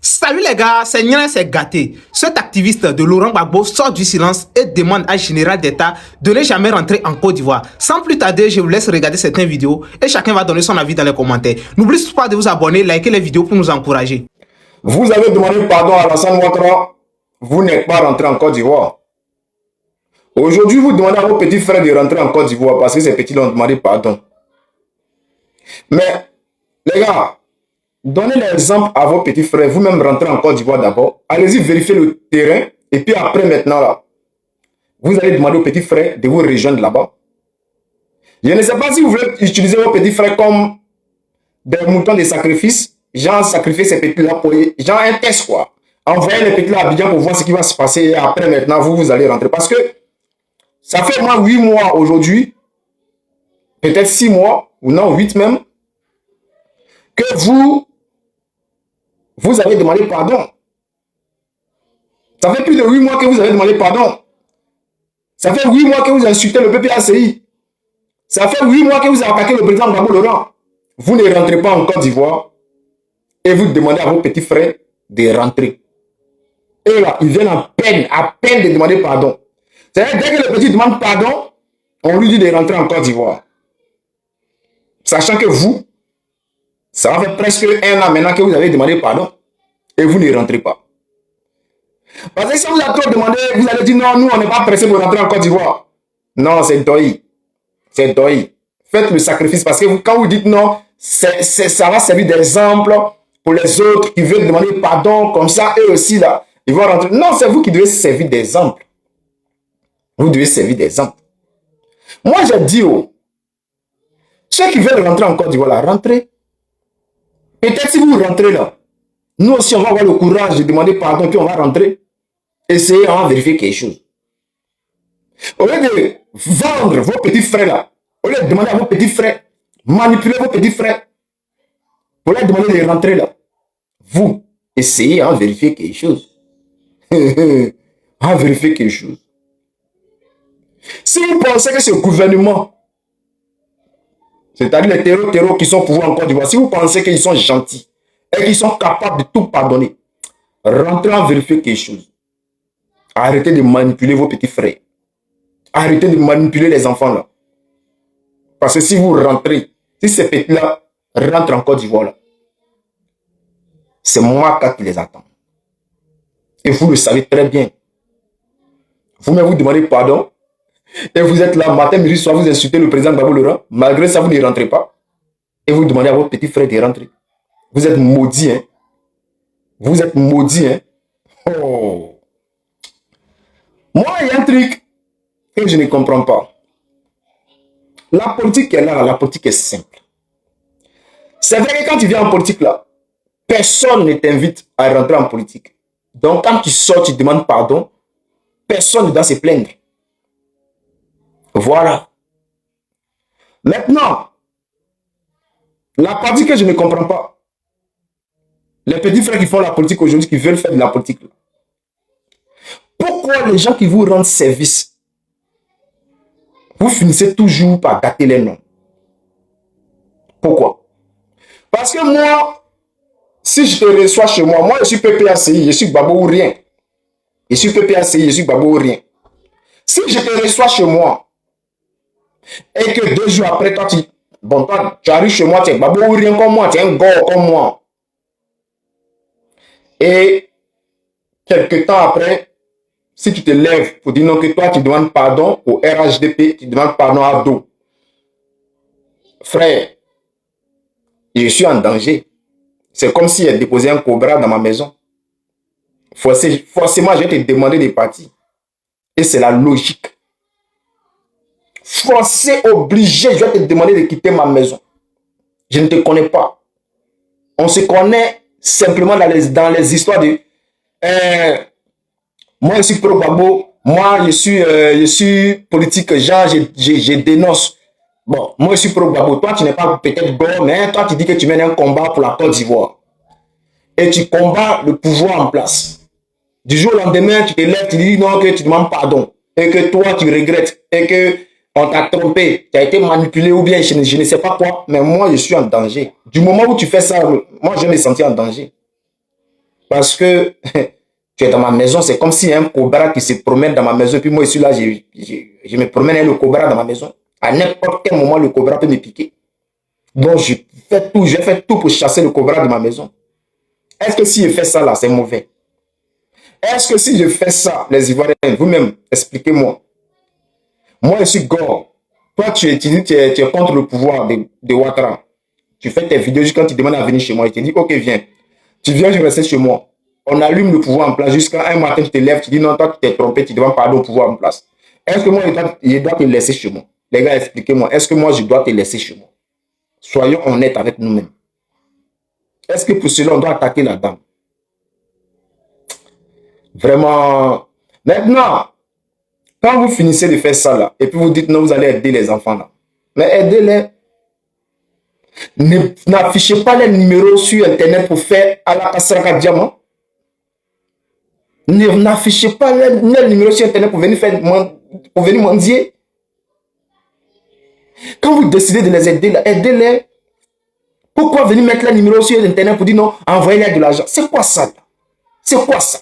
Salut les gars, c'est Nyana, c'est gâté. Cet activiste de Laurent Gbagbo sort du silence et demande à Général d'État de ne jamais rentrer en Côte d'Ivoire. Sans plus tarder, je vous laisse regarder certaines vidéos et chacun va donner son avis dans les commentaires. N'oubliez pas de vous abonner, liker les vidéos pour nous encourager. Vous avez demandé pardon à Alassane Ouattara, vous n'êtes pas rentré en Côte d'Ivoire. Aujourd'hui, vous demandez à vos petits frères de rentrer en Côte d'Ivoire parce que ces petits ont demandé pardon. Mais, les gars, donnez l'exemple à vos petits frères, vous-même rentrez en Côte d'Ivoire d'abord. Allez-y vérifier le terrain et puis après maintenant là, vous allez demander aux petits frères de vous rejoindre là-bas. Je ne sais pas si vous voulez utiliser vos petits frères comme des moutons de sacrifice. Genre sacrifier ces petits-là pour... Genre un test quoi. Envoyez les petits-là à Abidjan pour voir ce qui va se passer et après maintenant vous allez rentrer. Parce que ça fait moins 8 mois aujourd'hui, peut-être 6 mois, ou non 8 même, que vous avez demandé pardon. Ça fait plus de 8 mois que vous avez demandé pardon. Ça fait 8 mois que vous insultez le PPACI. Ça fait 8 mois que vous avez attaqué le président Gbagbo Laurent. Vous ne rentrez pas en Côte d'Ivoire et vous demandez à vos petits frères de rentrer. Et là, ils viennent à peine de demander pardon. C'est-à-dire, dès que le petit demande pardon, on lui dit de rentrer en Côte d'Ivoire. Sachant que vous, ça va faire presque 1 an maintenant que vous avez demandé pardon et vous ne rentrez pas. Parce que si vous avez trop demandé, vous allez dire non, nous on n'est pas pressé pour rentrer en Côte d'Ivoire. Non, c'est doi. C'est doi. Faites le sacrifice parce que quand vous dites non, ça va servir d'exemple pour les autres qui veulent demander pardon comme ça, eux aussi là, ils vont rentrer. Non, c'est vous qui devez servir d'exemple. Vous devez servir d'exemple. Moi, j'ai dit, ceux qui veulent rentrer en Côte d'Ivoire, là, rentrez. Peut-être si vous rentrez là, nous aussi, on va avoir le courage de demander pardon, puis on va rentrer. Essayez, on va vérifier quelque chose. Au lieu de vendre vos petits frères là, au lieu de demander à vos petits frères, manipuler vos petits frères, au lieu de demander de rentrer là, vous, essayez, on va vérifier quelque chose. On va vérifier quelque chose. Si vous pensez que ce gouvernement, c'est-à-dire les terreaux qui sont pour vous en Côte d'Ivoire, si vous pensez qu'ils sont gentils et qu'ils sont capables de tout pardonner, rentrez en vérifier quelque chose. Arrêtez de manipuler vos petits frères. Arrêtez de manipuler les enfants là. Parce que si vous rentrez, si ces petits-là rentrent en Côte d'Ivoire là, c'est moi qui les attend. Et vous le savez très bien. Vous-même vous demandez pardon. Et vous êtes là, matin, midi, soir, vous insultez le président Gbagbo Laurent. Malgré ça, vous ne rentrez pas. Et vous demandez à vos petits frères de rentrer. Vous êtes maudits, hein. Vous êtes maudits, hein. Oh. Moi, il y a un truc que je ne comprends pas. La politique est là, la politique est simple. C'est vrai que quand tu viens en politique là, personne ne t'invite à rentrer en politique. Donc quand tu sors, tu demandes pardon, personne ne doit se plaindre. Voilà. Maintenant, la partie que je ne comprends pas, les petits frères qui font la politique aujourd'hui, qui veulent faire de la politique, pourquoi les gens qui vous rendent service, vous finissez toujours par gâter les noms? Pourquoi? Parce que moi, si je te reçois chez moi, moi je suis PPACI, je suis Gbagbo ou rien. Je suis PPACI, je suis Gbagbo ou rien. Si je te reçois chez moi, et que 2 jours après, toi, tu arrives chez moi, tu es Gbagbo ou rien comme moi, tu es un gore comme moi. Et quelques temps après, si tu te lèves pour dire non, que toi, tu demandes pardon au RHDP, tu demandes pardon à Abdo. Frère, je suis en danger. C'est comme si elle déposait un cobra dans ma maison. Forcément, je vais te demander de partir. Et c'est la logique. Forcé, obligé, je vais te demander de quitter ma maison. Je ne te connais pas. On se connaît simplement dans les histoires de... moi, je suis pro-Gbagbo. Moi, je suis politique. Genre, je dénonce. Bon, moi, je suis pro-Gbagbo. Toi, tu n'es pas peut-être bon, mais toi, tu dis que tu mènes un combat pour la Côte d'Ivoire. Et tu combats le pouvoir en place. Du jour au lendemain, tu te lèves, tu dis non, que tu demandes pardon. Et que toi, tu regrettes. Et que on t'a trompé, tu as été manipulé ou bien je ne sais pas quoi. Mais moi, je suis en danger. Du moment où tu fais ça, moi, je me sentis en danger. Parce que tu es dans ma maison, c'est comme s'il y a un cobra qui se promène dans ma maison. Et puis moi, je suis là, je me promène avec le cobra dans ma maison. À n'importe quel moment, le cobra peut me piquer. Donc, je fais tout pour chasser le cobra de ma maison. Est-ce que si je fais ça là, c'est mauvais? Est-ce que si je fais ça, les Ivoiriens, vous-même, expliquez-moi. Moi, je suis gore. Toi, tu es contre le pouvoir de Ouattara. Tu fais tes vidéos quand tu demandes à venir chez moi. Il te dit, ok, viens. Tu viens, je reste chez moi. On allume le pouvoir en place jusqu'à un matin, tu te lèves, tu dis non, toi, tu t'es trompé, tu demandes pardon au pouvoir en place. Est-ce que moi, je dois te laisser chez moi? Les gars, expliquez-moi. Est-ce que moi, je dois te laisser chez moi? Soyons honnêtes avec nous-mêmes. Est-ce que pour cela, on doit attaquer la dame? Vraiment. Maintenant, quand vous finissez de faire ça là, et puis vous dites non, vous allez aider les enfants là. Mais aidez-les. N'affichez pas les numéros sur Internet pour faire à la Kasraka Diamant. N'affichez pas les numéros sur Internet pour venir mendier. Quand vous décidez de les aider, aidez-les. Pourquoi venir mettre les numéros sur Internet pour dire non, envoyez-les de l'argent? C'est quoi ça? C'est quoi ça?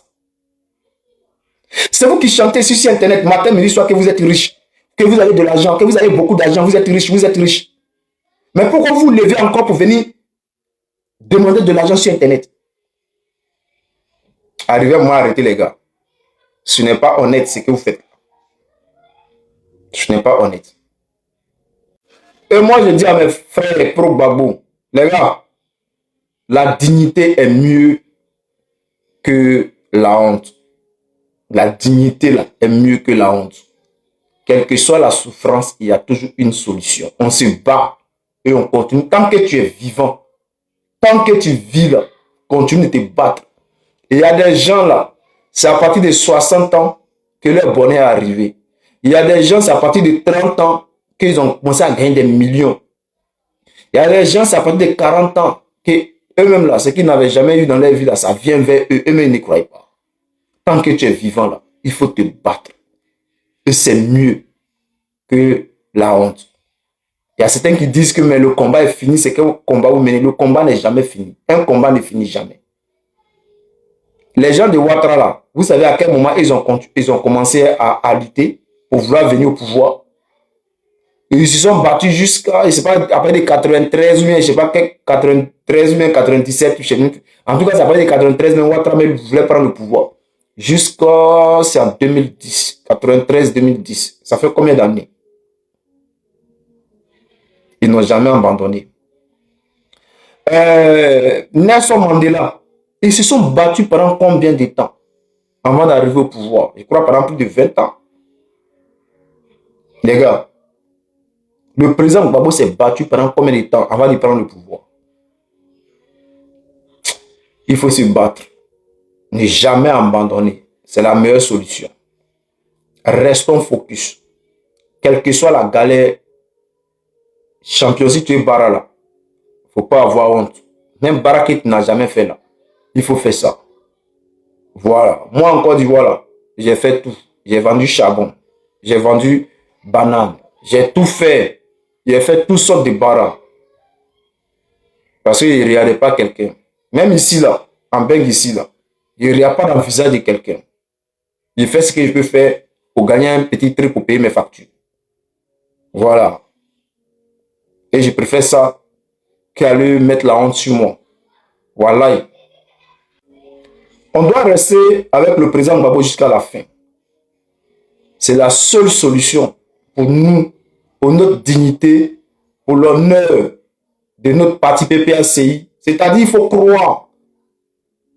C'est vous qui chantez sur Internet matin, midi, soir que vous êtes riche, que vous avez de l'argent, que vous avez beaucoup d'argent, vous êtes riche, vous êtes riche. Mais pourquoi vous levez encore pour venir demander de l'argent sur Internet? Arrivez-moi à arrêter les gars. Ce n'est pas honnête ce que vous faites. Ce n'est pas honnête. Et moi je dis à mes frères pro-babou, les gars, la dignité est mieux que la honte. La dignité là, est mieux que la honte. Quelle que soit la souffrance, il y a toujours une solution. On se bat et on continue. Tant que tu es vivant, tant que tu vis là, continue de te battre. Et il y a des gens là, c'est à partir de 60 ans que leur bonheur est arrivé. Il y a des gens, c'est à partir de 30 ans qu'ils ont commencé à gagner des millions. Il y a des gens, c'est à partir de 40 ans que eux-mêmes là, ce qu'ils n'avaient jamais eu dans leur vie là, ça vient vers eux. Eux-mêmes ne croient pas. Tant que tu es vivant là, il faut te battre. Et c'est mieux que la honte. Il y a certains qui disent que mais le combat est fini, c'est quel combat vous menez. Le combat n'est jamais fini. Un combat ne finit jamais. Les gens de Ouattara là, vous savez à quel moment ils ont commencé à lutter pour vouloir venir au pouvoir. Et ils se sont battus jusqu'à, je sais pas, après les 93 ou bien, je sais pas, 93 ou bien 97, je sais pas. En tout cas, c'est après les 93, mais Ouattara voulait prendre le pouvoir. Jusqu'à, c'est en 2010, 93-2010. Ça fait combien d'années? Ils n'ont jamais abandonné. Nelson Mandela, ils se sont battus pendant combien de temps avant d'arriver au pouvoir? Je crois pendant plus de 20 ans. Les gars, le président Gbagbo s'est battu pendant combien de temps avant de prendre le pouvoir? Il faut se battre. Ne jamais abandonner. C'est la meilleure solution. Restons focus. Quelle que soit la galère, champion, si tu es Bara là, il ne faut pas avoir honte. Même Bara qui n'a jamais fait là, il faut faire ça. Voilà. Moi, en Côte d'Ivoire là, j'ai fait tout. J'ai vendu charbon. J'ai vendu banane. J'ai tout fait. J'ai fait toutes sortes de Bara. Parce qu'il ne regardait pas quelqu'un. Même ici là, en Beng ici là, il ne regarde pas dans le visage de quelqu'un. Je fais ce que je peux faire pour gagner un petit truc pour payer mes factures. Voilà. Et je préfère ça qu'aller mettre la honte sur moi. Voilà. On doit rester avec le président Gbagbo jusqu'à la fin. C'est la seule solution pour nous, pour notre dignité, pour l'honneur de notre parti PPACI. C'est-à-dire, il faut croire.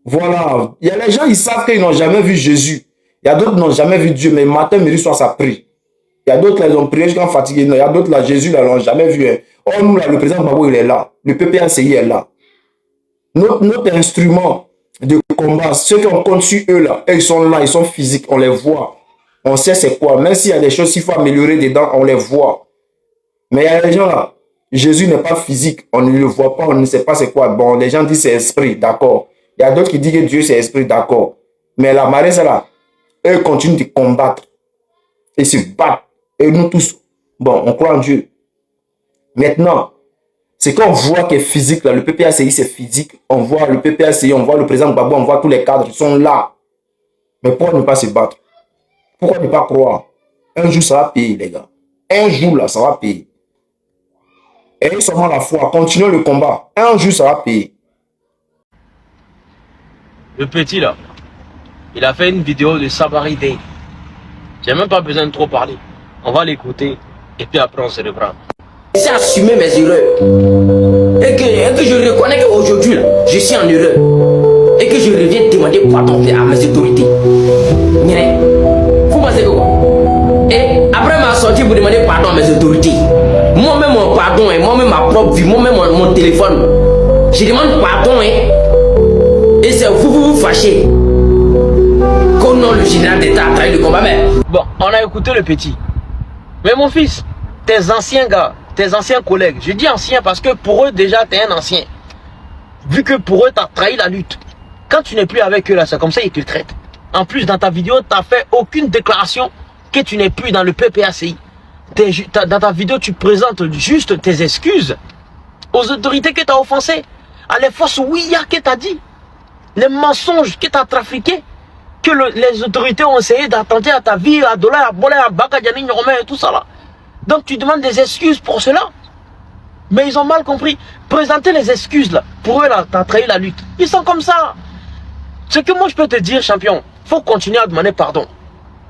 Voilà. Il y a les gens, ils savent qu'ils n'ont jamais vu Jésus. Il y a d'autres qui n'ont jamais vu Dieu, mais matin, midi, soir, ça prie. Il y a d'autres, ils ont prié jusqu'à fatigué. Il y a d'autres, là, Jésus, là, l'ont jamais vu. Hein. Oh, nous, là, le président Gbagbo, il est là. Le PPACI est là. Notre instrument de combat, ceux qui ont compte sur eux, là, eux, ils sont là, ils sont physiques, on les voit. On sait c'est quoi. Même s'il y a des choses qu'il faut améliorer dedans, on les voit. Mais il y a des gens là, Jésus n'est pas physique, on ne le voit pas, on ne sait pas c'est quoi. Bon, les gens disent c'est esprit, d'accord. Il y a d'autres qui disent que Dieu c'est esprit, d'accord. Mais la marée, c'est là. Eux continuent de combattre. Ils se battent. Et nous tous, bon, on croit en Dieu. Maintenant, Ce qu'on voit qui est physique, là, le PPACI, c'est physique. On voit le PPACI, on voit le président Gbagbo, on voit tous les cadres, ils sont là. Mais pourquoi ne pas se battre? Pourquoi ne pas croire? Un jour, ça va payer, les gars. Un jour, là, ça va payer. Ayez seulement la foi, continuez le combat. Un jour, ça va payer. Le petit, là, il a fait une vidéo de Sabari Day. J'ai même pas besoin de trop parler. On va l'écouter et puis après, on se reprend. J'ai assumé mes erreurs. Et que je reconnais qu'aujourd'hui, je suis en erreur. Et que je reviens demander pardon à mes autorités. Vous pensez que quoi? Et après ma sortie, vous demandez pardon à mes autorités. Moi-même, mon pardon, moi-même, ma propre vie, moi-même, mon téléphone. Je demande pardon, et c'est vous fâchez. Qu'au nom le général d'État a trahi le combat. Mais... Bon, on a écouté le petit. Mais mon fils, tes anciens gars, tes anciens collègues, je dis anciens parce que pour eux, déjà, tu es un ancien. Vu que pour eux, tu as trahi la lutte. Quand tu n'es plus avec eux, là, c'est comme ça, ils te traitent. En plus, dans ta vidéo, tu n'as fait aucune déclaration que tu n'es plus dans le PPACI. Dans ta vidéo, tu présentes juste tes excuses aux autorités que tu as offensées, à les forces Ouïa que tu as dit, les mensonges que tu as trafiqués, que les autorités ont essayé d'attenter à ta vie, à Dola, à Bola, à Baka, Dianing, Romain et tout ça là. Donc tu demandes des excuses pour cela. Mais ils ont mal compris. Présenter les excuses là, pour eux là, tu as trahi la lutte. Ils sont comme ça. Ce que moi je peux te dire, champion, faut continuer à demander pardon.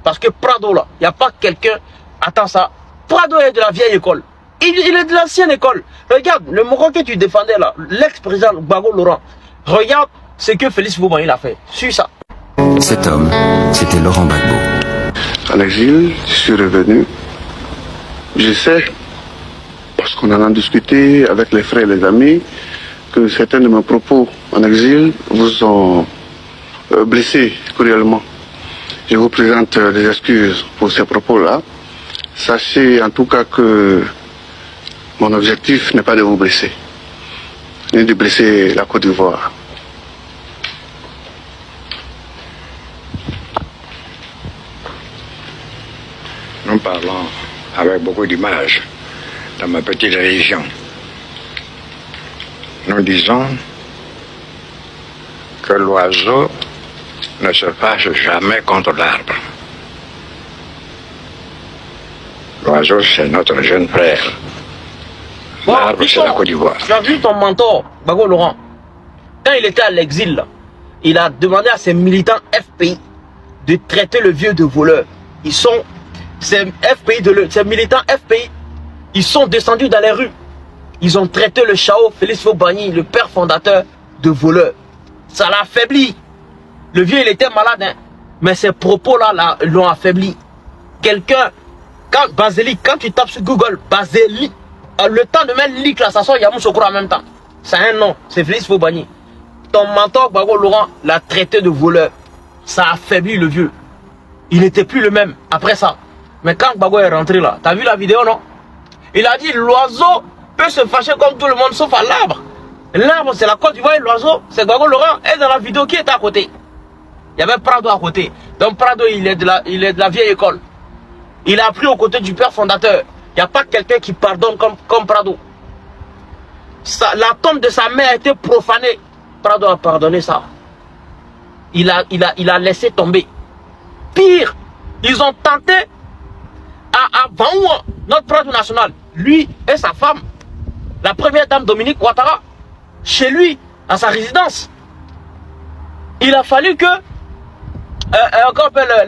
Parce que Prado là, il n'y a pas quelqu'un, attends ça, Prado est de la vieille école. Il est de l'ancienne école. Regarde, le Moro que tu défendais là, l'ex-président Gbagbo Laurent, regarde ce que Félix Foubagne a fait. Suis ça. Cet homme, c'était Laurent Gbagbo. En exil, je suis revenu. Je sais, parce qu'on en a discuté avec les frères et les amis, que certains de mes propos en exil vous ont blessé cruellement. Je vous présente des excuses pour ces propos-là. Sachez en tout cas que mon objectif n'est pas de vous blesser, ni de blesser la Côte d'Ivoire. Nous parlons avec beaucoup d'images dans ma petite région. Nous disons que l'oiseau ne se fâche jamais contre l'arbre. L'oiseau, c'est notre jeune frère. L'arbre, c'est la Côte d'Ivoire. Tu as vu ton mentor, Gbagbo Laurent, quand il était à l'exil, il a demandé à ses militants FPI de traiter le vieux de voleur. Ils sont, ces militants FPI, ils sont descendus dans les rues. Ils ont traité le Chao, Félix Foubagne, le père fondateur, de voleur. Ça l'a affaibli. Le vieux, il était malade, hein, mais ces propos-là l'ont affaibli. Quelqu'un, quand Baseli, quand tu tapes sur Google, Baseli, le temps de mettre leak là, ça sort Yamoussoukro en même temps. C'est un nom, c'est Félix Foubagne. Ton mentor, Gbagbo Laurent, l'a traité de voleur. Ça a affaibli le vieux. Il n'était plus le même après ça. Mais quand Gbagbo est rentré là, t'as vu la vidéo, non? Il a dit l'oiseau peut se fâcher comme tout le monde sauf à l'arbre. L'arbre, c'est la Côte d'Ivoire et l'oiseau, c'est Gbagbo Laurent. Et dans la vidéo, qui était à côté? Il y avait Prado à côté. Donc Prado, il est de la vieille école. Il a appris aux côtés du père fondateur. Il n'y a pas quelqu'un qui pardonne comme Prado. La tombe de sa mère a été profanée. Prado a pardonné ça. Il a laissé tomber. Pire, ils ont tenté à Vanouan, notre Prado national, lui et sa femme, la première dame Dominique Ouattara, chez lui, à sa résidence. Il a fallu que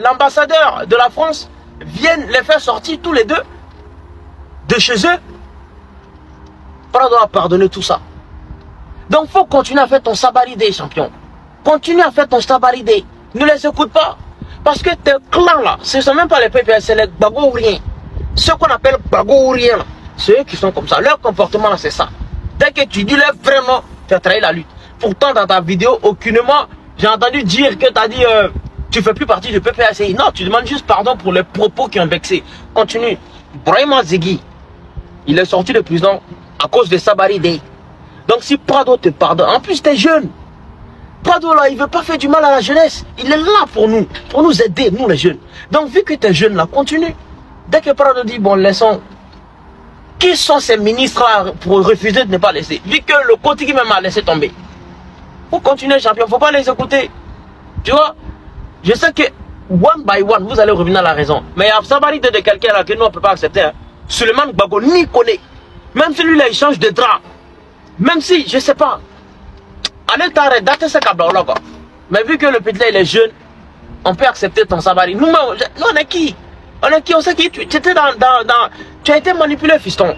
l'ambassadeur de la France vienne les faire sortir tous les deux de chez eux. Prado a pardonné tout ça. Donc il faut continuer à faire ton sabaridé, champion. Continue à faire ton sabaridé. Ne les écoute pas. Parce que tes clans là, ce ne sont même pas les PPS, c'est les Gbagbo ou rien. Ceux qu'on appelle Gbagbo ou rien, c'est eux qui sont comme ça. Leur comportement là, c'est ça. Dès que tu dis leur vrai nom, tu as trahi la lutte. Pourtant, dans ta vidéo, aucunement, j'ai entendu dire que tu as dit tu ne fais plus partie du PPACI. Non, tu demandes juste pardon pour les propos qui ont vexé. Continue. Brahima Zegui, il est sorti de prison à cause de Sabaridé. Donc si Prado te pardonne, en plus tu es jeune. Prado là, il ne veut pas faire du mal à la jeunesse. Il est là pour nous aider, nous les jeunes. Donc vu que tu es jeune là, continue. Dès que Prado dit, bon, laissons, Qui sont ces ministres pour refuser de ne pas laisser? Vu que le côté qui même a laissé tomber. Faut continuer, champion. Faut pas les écouter. Tu vois? Je sais que one by one, vous allez revenir à la raison. Mais il y a Sabari de quelqu'un là que nous on peut pas accepter. Hein. Suleiman Gbagbo ni connaît. Même celui-là, il change de drap. Même si, je sais pas. Allez t'arrêter, date ce câble là quoi. Mais vu que le petit là il est jeune, on peut accepter ton Sabari. Nous, on est qui? On est qui? On sait qui tu étais tu as été manipulé, fiston.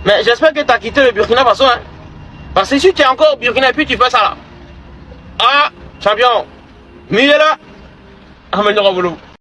Mais j'espère que tu as quitté le Burkina Faso. Hein. Parce que si tu es encore au Burkina et puis tu fais ça là. Ah, champion. Mieux là. Améliore boulot.